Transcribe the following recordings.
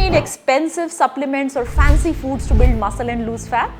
need expensive supplements or fancy foods to build muscle and lose fat?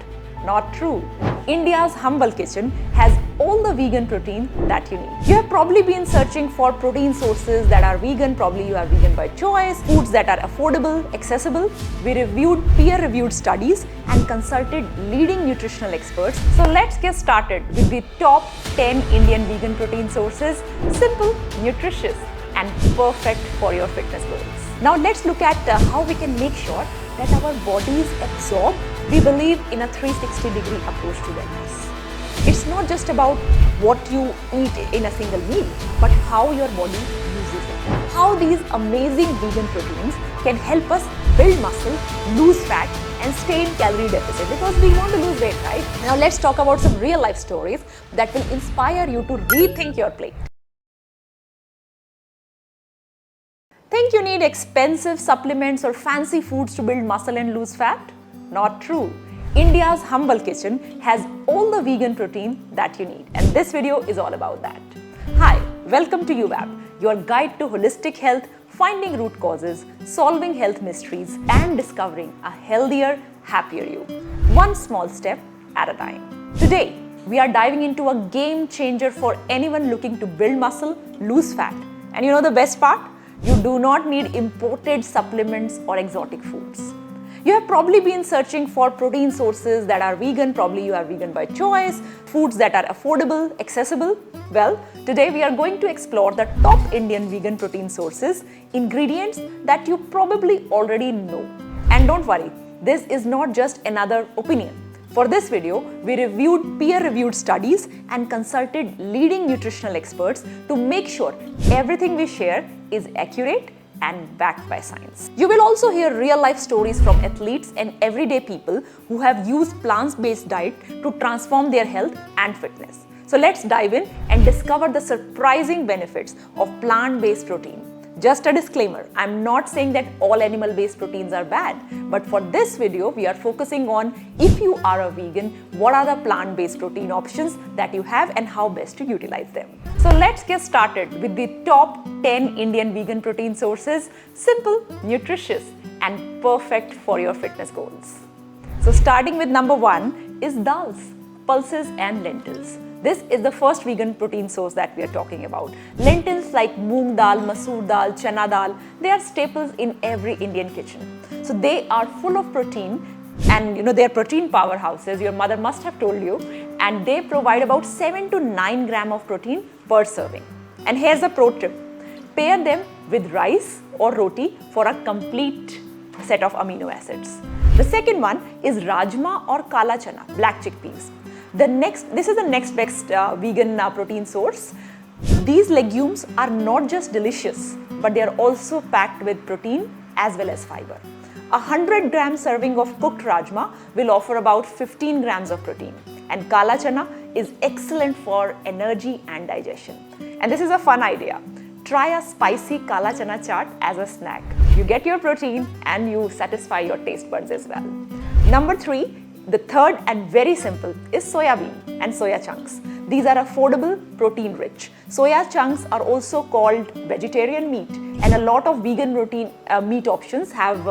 Not true. India's humble kitchen has all the vegan protein that you need. You have probably been searching for protein sources that are vegan, probably you are vegan by choice, foods that are affordable, accessible. We reviewed peer-reviewed studies and consulted leading nutritional experts. So let's get started with the top 10 Indian vegan protein sources, simple, nutritious, and perfect for your fitness goals. Now let's look at how we can make sure that our bodies absorb. We believe in a 360-degree approach to wellness. It's not just about what you eat in a single meal, but how your body uses it. How these amazing vegan proteins can help us build muscle, lose fat, and stay in calorie deficit, because we want to lose weight, right? Now let's talk about some real life stories that will inspire you to rethink your plate. Think you need expensive supplements or fancy foods to build muscle and lose fat? Not true. India's humble kitchen has all the vegan protein that you need, and this video is all about that. Hi, welcome to Yuvaap, your guide to holistic health, finding root causes, solving health mysteries, and discovering a healthier, happier you. One small step at a time. Today, we are diving into a game changer for anyone looking to build muscle, lose fat. And you know the best part? You do not need imported supplements or exotic foods. You have probably been searching for protein sources that are vegan, probably you are vegan by choice, foods that are affordable, accessible. Well, today we are going to explore the top Indian vegan protein sources, ingredients that you probably already know. And don't worry, this is not just another opinion. For this video, we reviewed peer-reviewed studies and consulted leading nutritional experts to make sure everything we share is accurate and backed by science. You will also hear real-life stories from athletes and everyday people who have used plant-based diet to transform their health and fitness. So let's dive in and discover the surprising benefits of plant-based protein. Just a disclaimer, I'm not saying that all animal-based proteins are bad, but for this video, we are focusing on if you are a vegan, what are the plant-based protein options that you have and how best to utilize them. So let's get started with the top 10 Indian vegan protein sources, simple, nutritious, and perfect for your fitness goals. So starting with number 1 is dals, pulses and lentils. This is the first vegan protein source that we are talking about. Lentils like moong dal, masoor dal, chana dal, they are staples in every Indian kitchen. So they are full of protein, and you know they are protein powerhouses, your mother must have told you, and they provide about 7 to 9 grams of protein per serving. And here's a pro tip. Pair them with rice or roti for a complete set of amino acids. The second one is rajma or kala chana, black chickpeas. This is the next best vegan protein source. These legumes are not just delicious, but they are also packed with protein as well as fiber. A 100-gram serving of cooked rajma will offer about 15 grams of protein, and kala chana is excellent for energy and digestion. And this is a fun idea. Try a spicy kala chana chaat as a snack. You get your protein and you satisfy your taste buds as well. Number 3. The third and very simple is soya bean and soya chunks. These are affordable, protein-rich. Soya chunks are also called vegetarian meat, and a lot of vegan protein meat options have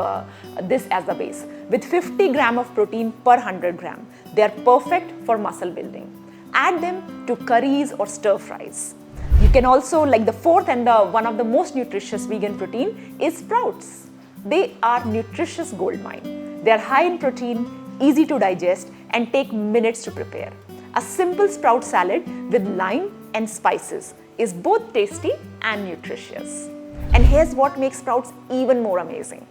this as the base. With 50 grams of protein per 100 grams, they are perfect for muscle building. Add them to curries or stir fries. You can also, like the fourth and one of the most nutritious vegan protein is sprouts. They are nutritious gold mine. They are high in protein, easy to digest, and take minutes to prepare. A simple sprout salad with lime and spices is both tasty and nutritious. And here's what makes sprouts even more amazing.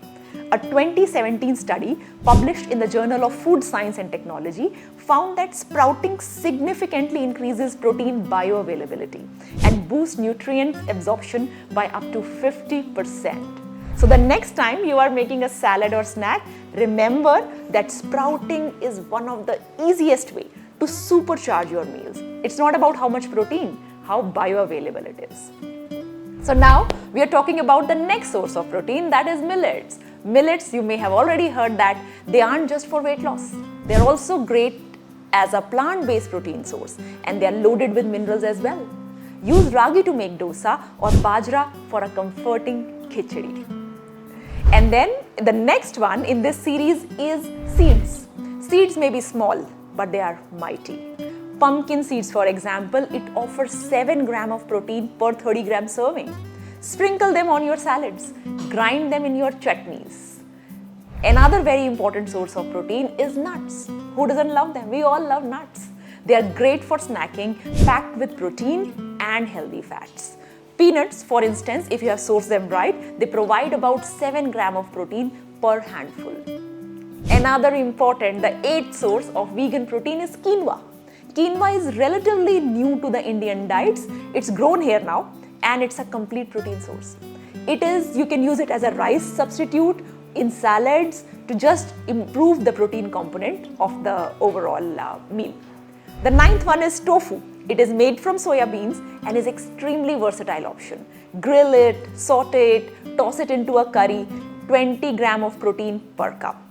A 2017 study published in the Journal of Food Science and Technology found that sprouting significantly increases protein bioavailability and boosts nutrient absorption by up to 50%. So the next time you are making a salad or snack, remember that sprouting is one of the easiest way to supercharge your meals. It's not about how much protein, how bioavailable it is. So now we are talking about the next source of protein, that is millets. Millets, you may have already heard that they aren't just for weight loss. They're also great as a plant-based protein source, and they are loaded with minerals as well. Use ragi to make dosa or bajra for a comforting khichdi. And then the next one in this series is seeds. Seeds may be small, but they are mighty. Pumpkin seeds, for example, it offers 7 grams of protein per 30 gram serving. Sprinkle them on your salads. Grind them in your chutneys. Another very important source of protein is nuts. Who doesn't love them? We all love nuts. They are great for snacking, packed with protein and healthy fats. Peanuts, for instance, if you have sourced them right, they provide about 7 grams of protein per handful. Another important, the 8th source of vegan protein is quinoa. Quinoa is relatively new to the Indian diets. It's grown here now and it's a complete protein source. You can use it as a rice substitute in salads to just improve the protein component of the overall meal. The 9th one is tofu. It is made from soya beans and is extremely versatile option. Grill it, saute it, toss it into a curry, 20 grams of protein per cup.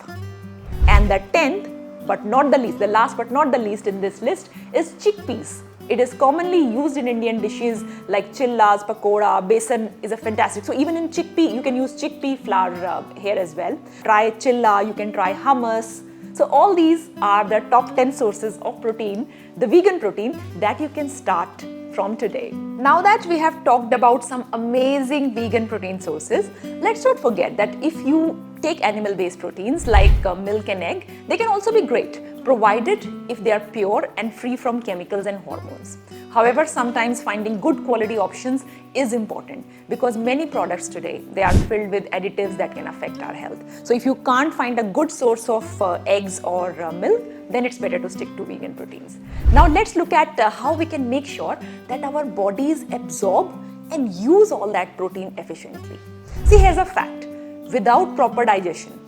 And the 10th, but not the least, the last but not the least in this list is chickpeas. It is commonly used in Indian dishes like chillas, pakoda, besan is a fantastic. So even in chickpea, you can use chickpea flour here as well. Try chilla, you can try hummus. So all these are the top 10 sources of protein, the vegan protein that you can start from today. Now that we have talked about some amazing vegan protein sources, let's not forget that if you take animal-based proteins like milk and egg, they can also be great, provided if they are pure and free from chemicals and hormones. However, sometimes finding good quality options is important because many products today, they are filled with additives that can affect our health. So if you can't find a good source of eggs or milk, then it's better to stick to vegan proteins. Now let's look at how we can make sure that our bodies absorb and use all that protein efficiently. See, here's a fact. Without proper digestion,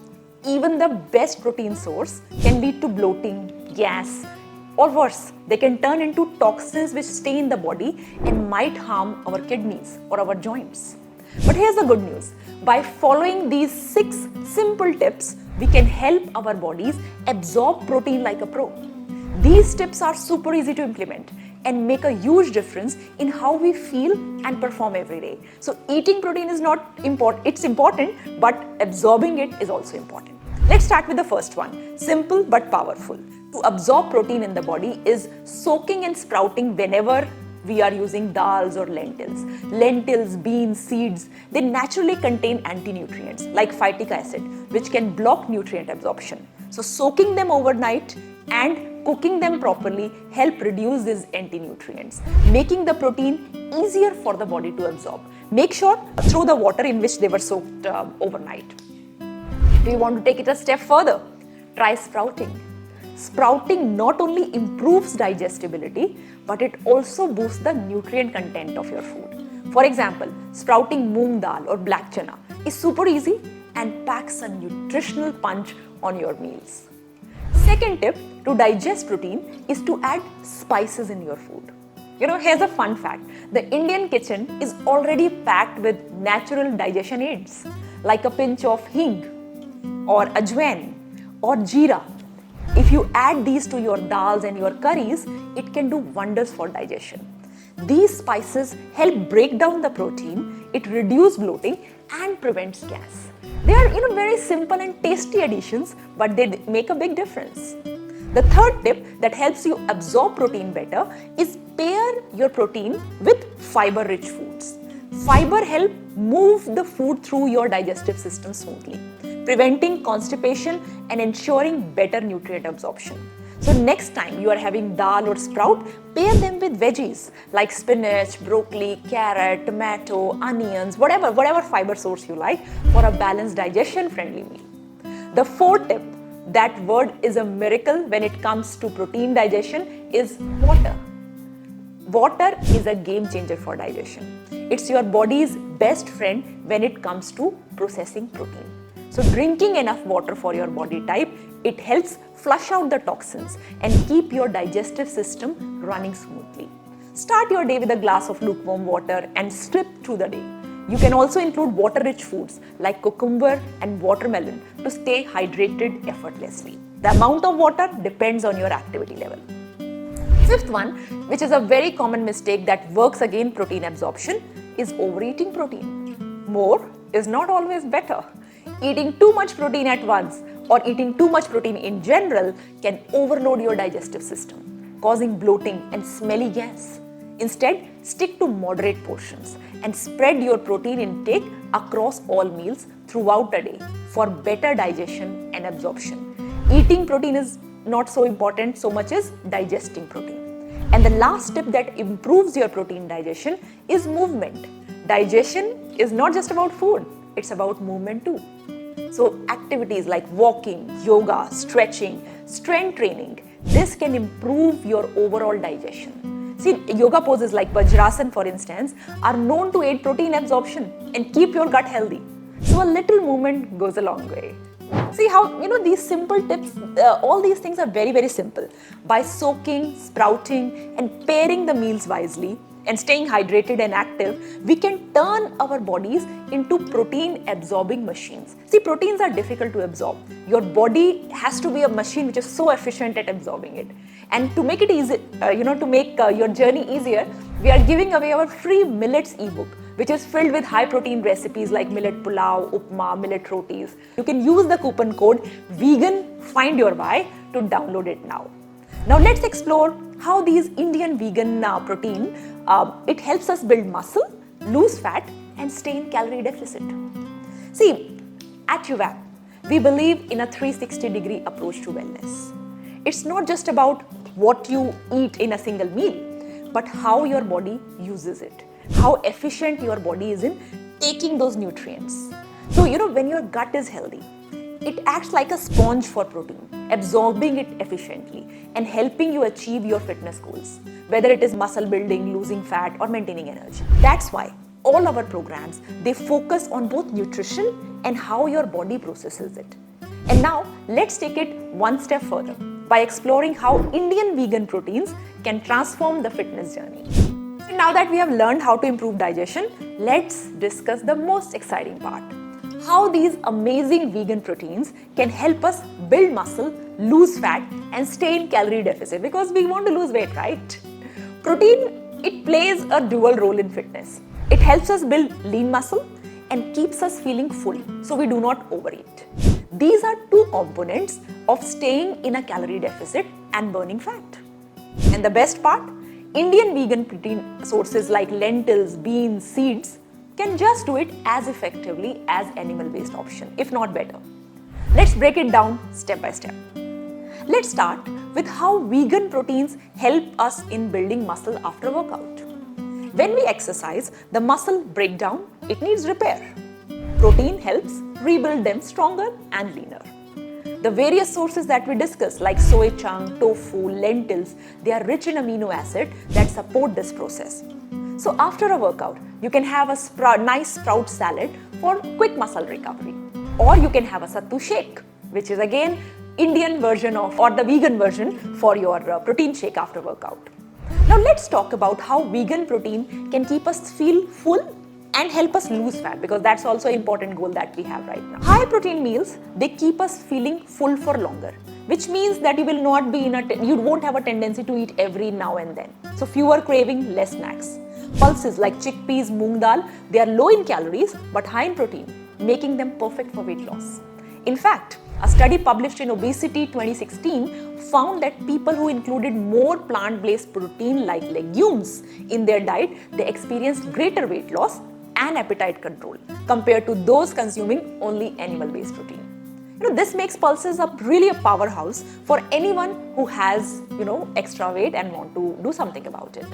even the best protein source can lead to bloating, gas, or worse, they can turn into toxins which stay in the body and might harm our kidneys or our joints. But here's the good news. By following these 6 simple tips, we can help our bodies absorb protein like a pro. These tips are super easy to implement and make a huge difference in how we feel and perform every day. So eating protein is not important, it's important, but absorbing it is also important. Let's start with the first one, simple but powerful. To absorb protein in the body is soaking and sprouting whenever we are using dals or lentils. Lentils, beans, seeds, they naturally contain anti-nutrients like phytic acid, which can block nutrient absorption. So soaking them overnight and cooking them properly help reduce these anti-nutrients, making the protein easier for the body to absorb. Make sure throw the water in which they were soaked overnight. Do you want to take it a step further? Try sprouting. Sprouting not only improves digestibility, but it also boosts the nutrient content of your food. For example, sprouting moong dal or black chana is super easy and packs a nutritional punch on your meals. Second tip to digest protein is to add spices in your food. Here's a fun fact. The Indian kitchen is already packed with natural digestion aids like a pinch of hing or ajwain or jeera. If you add these to your dals and your curries, it can do wonders for digestion. These spices help break down the protein, it reduces bloating and prevents gas. They are very simple and tasty additions, but they make a big difference. The third tip that helps you absorb protein better is pair your protein with fiber-rich foods. Fiber helps move the food through your digestive system smoothly, preventing constipation and ensuring better nutrient absorption. So next time you are having dal or sprout, pair them with veggies like spinach, broccoli, carrot, tomato, onions, whatever fiber source you like for a balanced digestion-friendly meal. The fourth tip, that word is a miracle when it comes to protein digestion, is water. Water is a game changer for digestion. It's your body's best friend when it comes to processing protein. So drinking enough water for your body type, it helps flush out the toxins and keep your digestive system running smoothly. Start your day with a glass of lukewarm water and slip through the day. You can also include water-rich foods like cucumber and watermelon to stay hydrated effortlessly. The amount of water depends on your activity level. Fifth one, which is a very common mistake that works against protein absorption, is overeating protein. More is not always better. Eating too much protein at once or eating too much protein in general can overload your digestive system, causing bloating and smelly gas. Instead, stick to moderate portions and spread your protein intake across all meals throughout the day for better digestion and absorption. Eating protein is not so important so much as digesting protein. And the last tip that improves your protein digestion is movement. Digestion is not just about food, it's about movement too. So activities like walking, yoga, stretching, strength training, this can improve your overall digestion. See, yoga poses like Vajrasana, for instance, are known to aid protein absorption and keep your gut healthy. So a little movement goes a long way. See how, these simple tips, all these things are very, very simple. By soaking, sprouting and pairing the meals wisely and staying hydrated and active, we can turn our bodies into protein absorbing machines. See, proteins are difficult to absorb. Your body has to be a machine which is so efficient at absorbing it. And to make it easy, to make your journey easier, we are giving away our free millets ebook, which is filled with high protein recipes like millet pulao, upma, millet rotis. You can use the coupon code VEGANFINDYOURWHY to download it now. Now let's explore how these Indian vegan protein, it helps us build muscle, lose fat and stay in calorie deficit. See, at Yuvaap, we believe in a 360-degree approach to wellness. It's not just about what you eat in a single meal, but how your body uses it, how efficient your body is in taking those nutrients. So, when your gut is healthy, it acts like a sponge for protein, absorbing it efficiently and helping you achieve your fitness goals, whether it is muscle building, losing fat or maintaining energy. That's why all our programs, they focus on both nutrition and how your body processes it. And now let's take it one step further by exploring how Indian vegan proteins can transform the fitness journey. And now that we have learned how to improve digestion, let's discuss the most exciting part. How these amazing vegan proteins can help us build muscle, lose fat and stay in calorie deficit because we want to lose weight, right? Protein, it plays a dual role in fitness. It helps us build lean muscle and keeps us feeling full so we do not overeat. These are two components of staying in a calorie deficit and burning fat. And the best part, Indian vegan protein sources like lentils, beans, seeds can just do it as effectively as animal-based option, if not better. Let's break it down step by step. Let's start with how vegan proteins help us in building muscle after workout. When we exercise, the muscle breakdown, it needs repair. Protein helps rebuild them stronger and leaner. The various sources that we discussed like soy chunk, tofu, lentils, they are rich in amino acid that support this process. So after a workout, you can have a nice sprout salad for quick muscle recovery. Or you can have a sattu shake, which is again Indian version of or the vegan version for your protein shake after workout. Now let's talk about how vegan protein can keep us feel full and help us lose fat because that's also an important goal that we have right now. High protein meals, they keep us feeling full for longer, which means that you will not be you won't have a tendency to eat every now and then. So fewer craving, less snacks. Pulses like chickpeas, moong dal, they are low in calories but high in protein, making them perfect for weight loss. In fact, a study published in Obesity 2016 found that people who included more plant-based protein like legumes in their diet, they experienced greater weight loss and appetite control compared to those consuming only animal-based protein. This makes pulses really a powerhouse for anyone who has, extra weight and want to do something about it.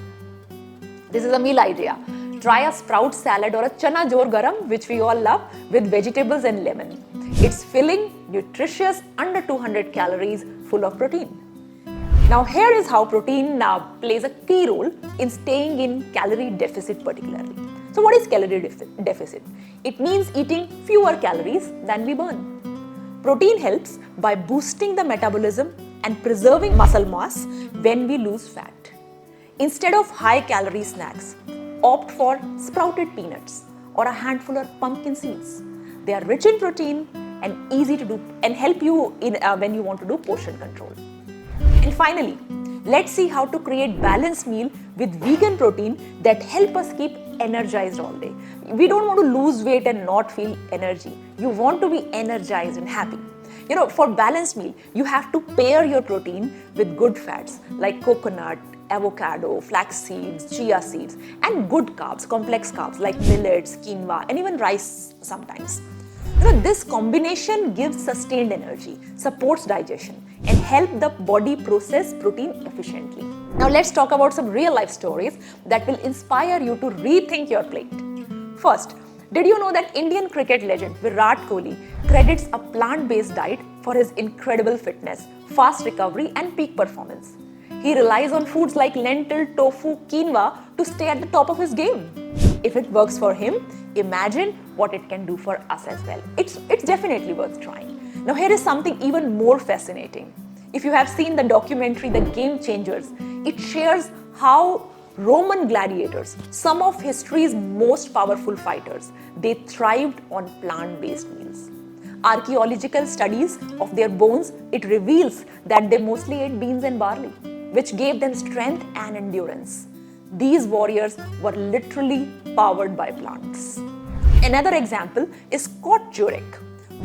This is a meal idea. Try a sprout salad or a chana jor garam, which we all love, with vegetables and lemon. It's filling, nutritious, under 200 calories, full of protein. Now here is how protein plays a key role in staying in calorie deficit particularly. So what is calorie deficit? It means eating fewer calories than we burn. Protein helps by boosting the metabolism and preserving muscle mass when we lose fat. Instead of high-calorie snacks, opt for sprouted peanuts or a handful of pumpkin seeds. They are rich in protein and easy to do and help you in when you want to do portion control. And finally, let's see how to create balanced meal with vegan protein that help us keep energized all day. We don't want to lose weight and not feel energy. You want to be energized and happy. For balanced meal, you have to pair your protein with good fats like coconut, avocado, flax seeds, chia seeds, and good carbs, complex carbs like millets, quinoa, and even rice sometimes. This combination gives sustained energy, supports digestion, and help the body process protein efficiently. Now let's talk about some real life stories that will inspire you to rethink your plate. First, did you know that Indian cricket legend Virat Kohli credits a plant-based diet for his incredible fitness, fast recovery, and peak performance? He relies on foods like lentil, tofu, quinoa to stay at the top of his game. If it works for him, imagine what it can do for us as well. It's definitely worth trying. Now here is something even more fascinating. If you have seen the documentary The Game Changers, it shares how Roman gladiators, some of history's most powerful fighters, they thrived on plant-based meals. Archaeological studies of their bones, it reveals that they mostly ate beans and barley, which gave them strength and endurance. These warriors were literally powered by plants. Another example is Scott Jurek,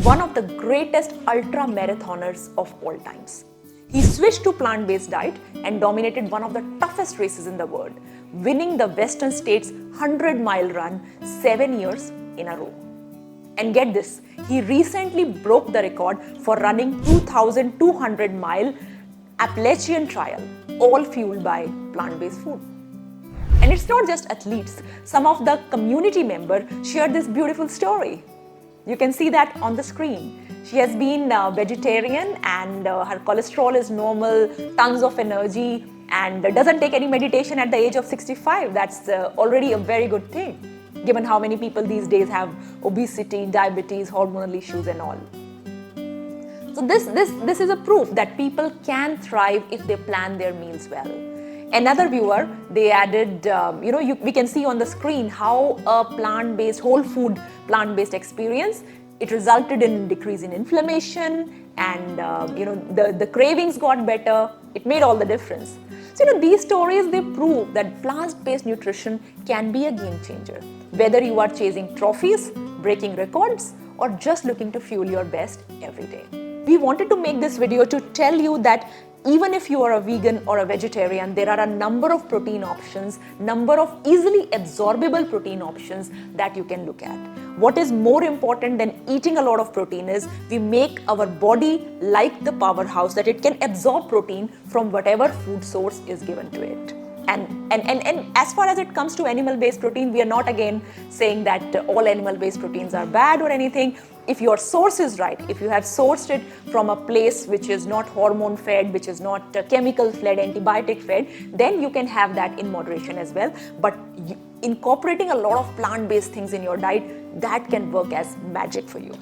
one of the greatest ultra-marathoners of all times. He switched to plant-based diet and dominated one of the toughest races in the world, winning the Western States 100-mile run 7 years in a row. And get this, he recently broke the record for running 2,200-mile Appalachian Trail, all fueled by plant-based food. And it's not just athletes. Some of the community members shared this beautiful story. You can see that on the screen. She has been vegetarian and her cholesterol is normal, tons of energy, and doesn't take any meditation at the age of 65. That's already a very good thing, given how many people these days have obesity, diabetes, hormonal issues and all. So this is a proof that people can thrive if they plan their meals well. Another viewer, they added, we can see on the screen how a plant-based, whole food plant-based experience, it resulted in decrease in inflammation and, the cravings got better. It made all the difference. So, these stories, they prove that plant-based nutrition can be a game changer. Whether you are chasing trophies, breaking records, or just looking to fuel your best every day. We wanted to make this video to tell you that even if you are a vegan or a vegetarian, there are a number of protein options, number of easily absorbable protein options that you can look at. What is more important than eating a lot of protein is we make our body like the powerhouse that it can absorb protein from whatever food source is given to it. And as far as it comes to animal-based protein, we are not again saying that all animal-based proteins are bad or anything. If your source is right, if you have sourced it from a place which is not hormone-fed, which is not chemical-fed, antibiotic-fed, then you can have that in moderation as well. But incorporating a lot of plant-based things in your diet, that can work as magic for you.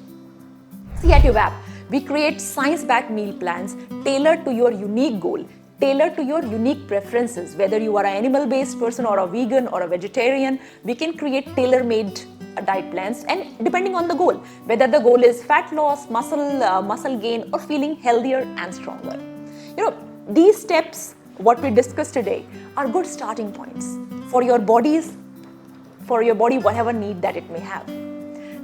See, at Yuvaap, we create science-backed meal plans tailored to your unique goal, tailored to your unique preferences. Whether you are an animal-based person or a vegan or a vegetarian, we can create tailor-made diet plans, and depending on the goal, whether the goal is fat loss, muscle gain, or feeling healthier and stronger. These steps, what we discussed today, are good starting points for your body, whatever need that it may have.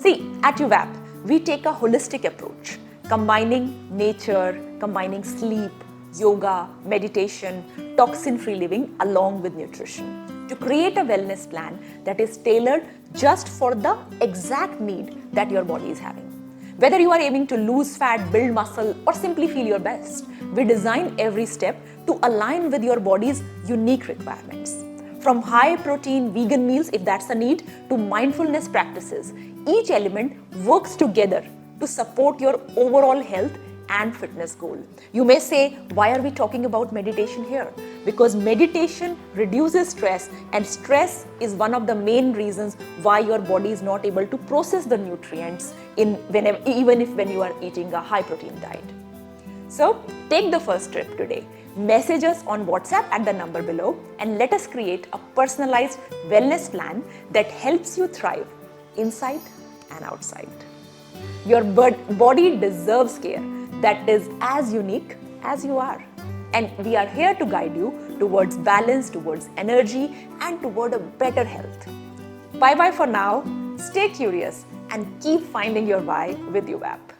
See, at Yuvaap, we take a holistic approach, combining nature, combining sleep, yoga, meditation, toxin-free living along with nutrition to create a wellness plan that is tailored just for the exact need that your body is having. Whether you are aiming to lose fat, build muscle, or simply feel your best, we design every step to align with your body's unique requirements. From high-protein vegan meals, if that's a need, to mindfulness practices, each element works together to support your overall health and fitness goal. You may say, why are we talking about meditation here? Because meditation reduces stress, and stress is one of the main reasons why your body is not able to process the nutrients even when you are eating a high protein diet. So take the first step today. Message us on WhatsApp at the number below and let us create a personalized wellness plan that helps you thrive inside and outside. Your body deserves care that is as unique as you are. And we are here to guide you towards balance, towards energy, and toward a better health. bye bye for now. Stay curious and keep finding your why with Yuvaap.